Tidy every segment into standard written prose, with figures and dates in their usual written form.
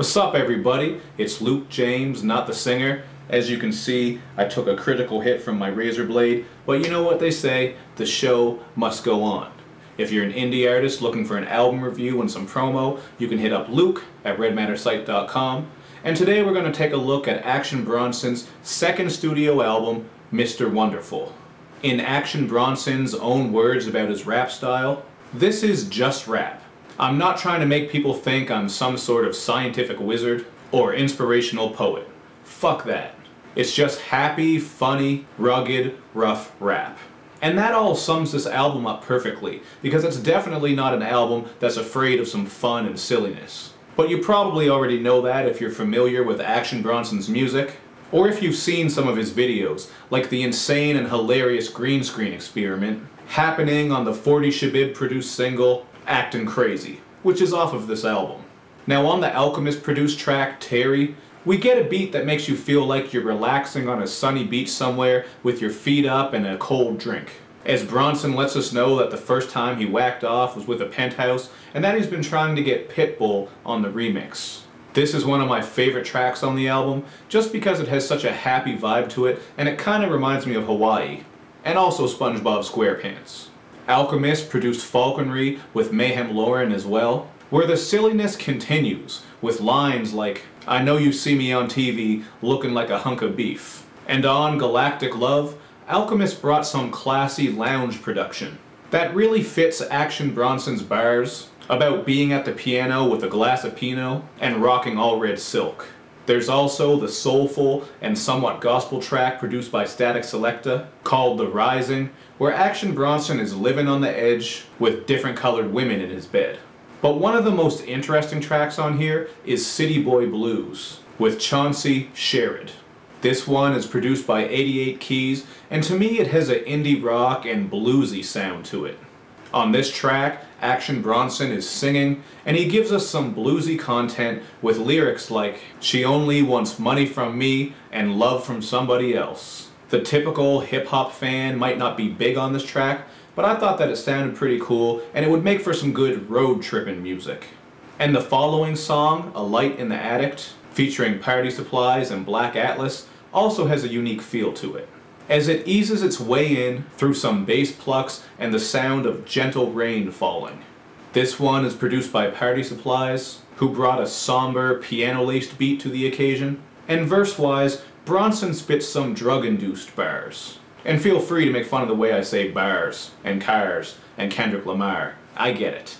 What's up, everybody? It's Luke James, not the singer. As you can see, I took a critical hit from my razor blade, but you know what they say, the show must go on. If you're an indie artist looking for an album review and some promo, you can hit up Luke at redmattersite.com. And today we're going to take a look at Action Bronson's second studio album, Mr. Wonderful. In Action Bronson's own words about his rap style, this is just rap. I'm not trying to make people think I'm some sort of scientific wizard or inspirational poet. Fuck that. It's just happy, funny, rugged, rough rap. And that all sums this album up perfectly, because it's definitely not an album that's afraid of some fun and silliness. But you probably already know that if you're familiar with Action Bronson's music, or if you've seen some of his videos, like the insane and hilarious green screen experiment happening on the 40 Shabib produced single, Actin' Crazy, which is off of this album. Now on the Alchemist produced track, Terry, we get a beat that makes you feel like you're relaxing on a sunny beach somewhere with your feet up and a cold drink. As Bronson lets us know that the first time he whacked off was with a Penthouse, and that he's been trying to get Pitbull on the remix. This is one of my favorite tracks on the album, just because it has such a happy vibe to it, and it kinda reminds me of Hawaii, and also SpongeBob SquarePants. Alchemist produced Falconry with Mayhem Lauren as well, where the silliness continues with lines like, "I know you see me on TV looking like a hunk of beef." And on Galactic Love, Alchemist brought some classy lounge production that really fits Action Bronson's bars about being at the piano with a glass of Pinot and rocking all red silk. There's also the soulful and somewhat gospel track produced by Static Selecta called The Rising, where Action Bronson is living on the edge with different colored women in his bed. But one of the most interesting tracks on here is City Boy Blues with Chauncey Sherrod. This one is produced by 88 Keys, and to me it has an indie rock and bluesy sound to it. On this track, Action Bronson is singing, and he gives us some bluesy content with lyrics like, "She only wants money from me and love from somebody else." The typical hip-hop fan might not be big on this track, but I thought that it sounded pretty cool, and it would make for some good road tripping music. And the following song, A Light in the Attic, featuring Party Supplies and Black Atlas, also has a unique feel to it, as it eases its way in through some bass plucks and the sound of gentle rain falling. This one is produced by Party Supplies, who brought a somber, piano-laced beat to the occasion, and verse-wise, Bronson spits some drug-induced bars. And feel free to make fun of the way I say bars, and cars, and Kendrick Lamar. I get it.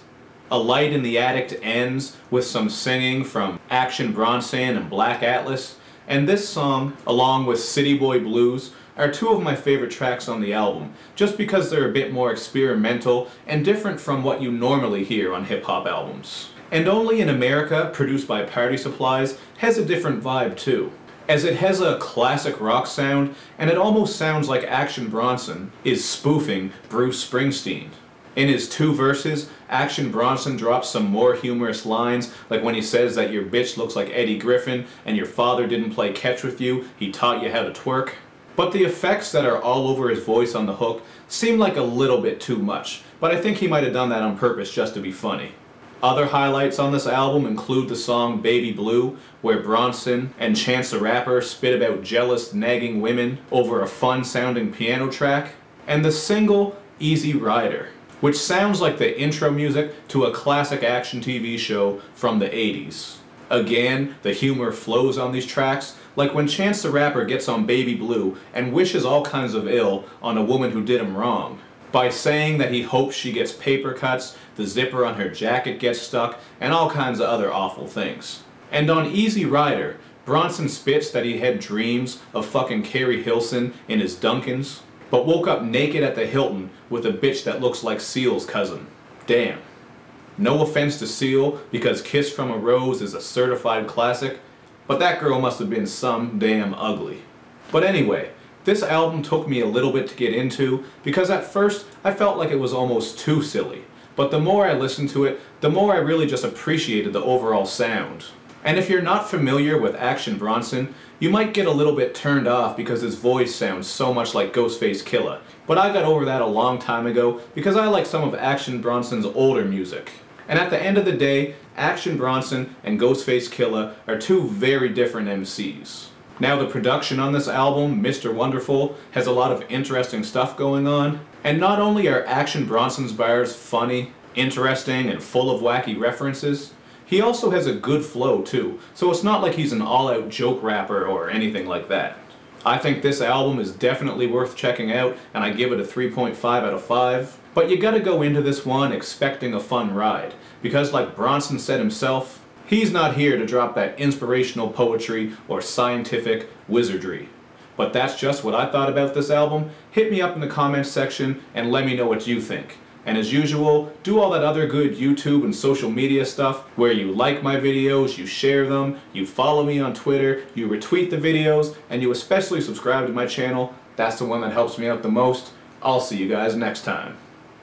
A Light in the Attic ends with some singing from Action Bronson and Black Atlas, and this song, along with City Boy Blues, are two of my favorite tracks on the album, just because they're a bit more experimental and different from what you normally hear on hip-hop albums. And Only in America, produced by Party Supplies, has a different vibe too, as it has a classic rock sound, and it almost sounds like Action Bronson is spoofing Bruce Springsteen. In his two verses, Action Bronson drops some more humorous lines, like when he says that your bitch looks like Eddie Griffin and your father didn't play catch with you, he taught you how to twerk. But the effects that are all over his voice on the hook seem like a little bit too much, but I think he might have done that on purpose just to be funny. Other highlights on this album include the song Baby Blue, where Bronson and Chance the Rapper spit about jealous, nagging women over a fun-sounding piano track, and the single Easy Rider, which sounds like the intro music to a classic action TV show from the 80s. Again, the humor flows on these tracks, like when Chance the Rapper gets on Baby Blue and wishes all kinds of ill on a woman who did him wrong, by saying that he hopes she gets paper cuts, the zipper on her jacket gets stuck, and all kinds of other awful things. And on Easy Rider, Bronson spits that he had dreams of fucking Carrie Hilson in his Duncans, but woke up naked at the Hilton with a bitch that looks like Seal's cousin. Damn. No offense to Seal, because Kiss from a Rose is a certified classic, but that girl must have been some damn ugly. But anyway, this album took me a little bit to get into, because at first I felt like it was almost too silly, but the more I listened to it, the more I really just appreciated the overall sound. And if you're not familiar with Action Bronson, you might get a little bit turned off because his voice sounds so much like Ghostface Killah, but I got over that a long time ago because I like some of Action Bronson's older music. And at the end of the day, Action Bronson and Ghostface Killah are two very different MCs. Now the production on this album, Mr. Wonderful, has a lot of interesting stuff going on. And not only are Action Bronson's bars funny, interesting, and full of wacky references, he also has a good flow too, so it's not like he's an all-out joke rapper or anything like that. I think this album is definitely worth checking out, and I give it a 3.5 out of 5. But you gotta go into this one expecting a fun ride, because like Bronson said himself, he's not here to drop that inspirational poetry or scientific wizardry. But that's just what I thought about this album. Hit me up in the comments section and let me know what you think. And as usual, do all that other good YouTube and social media stuff where you like my videos, you share them, you follow me on Twitter, you retweet the videos, and you especially subscribe to my channel. That's the one that helps me out the most. I'll see you guys next time.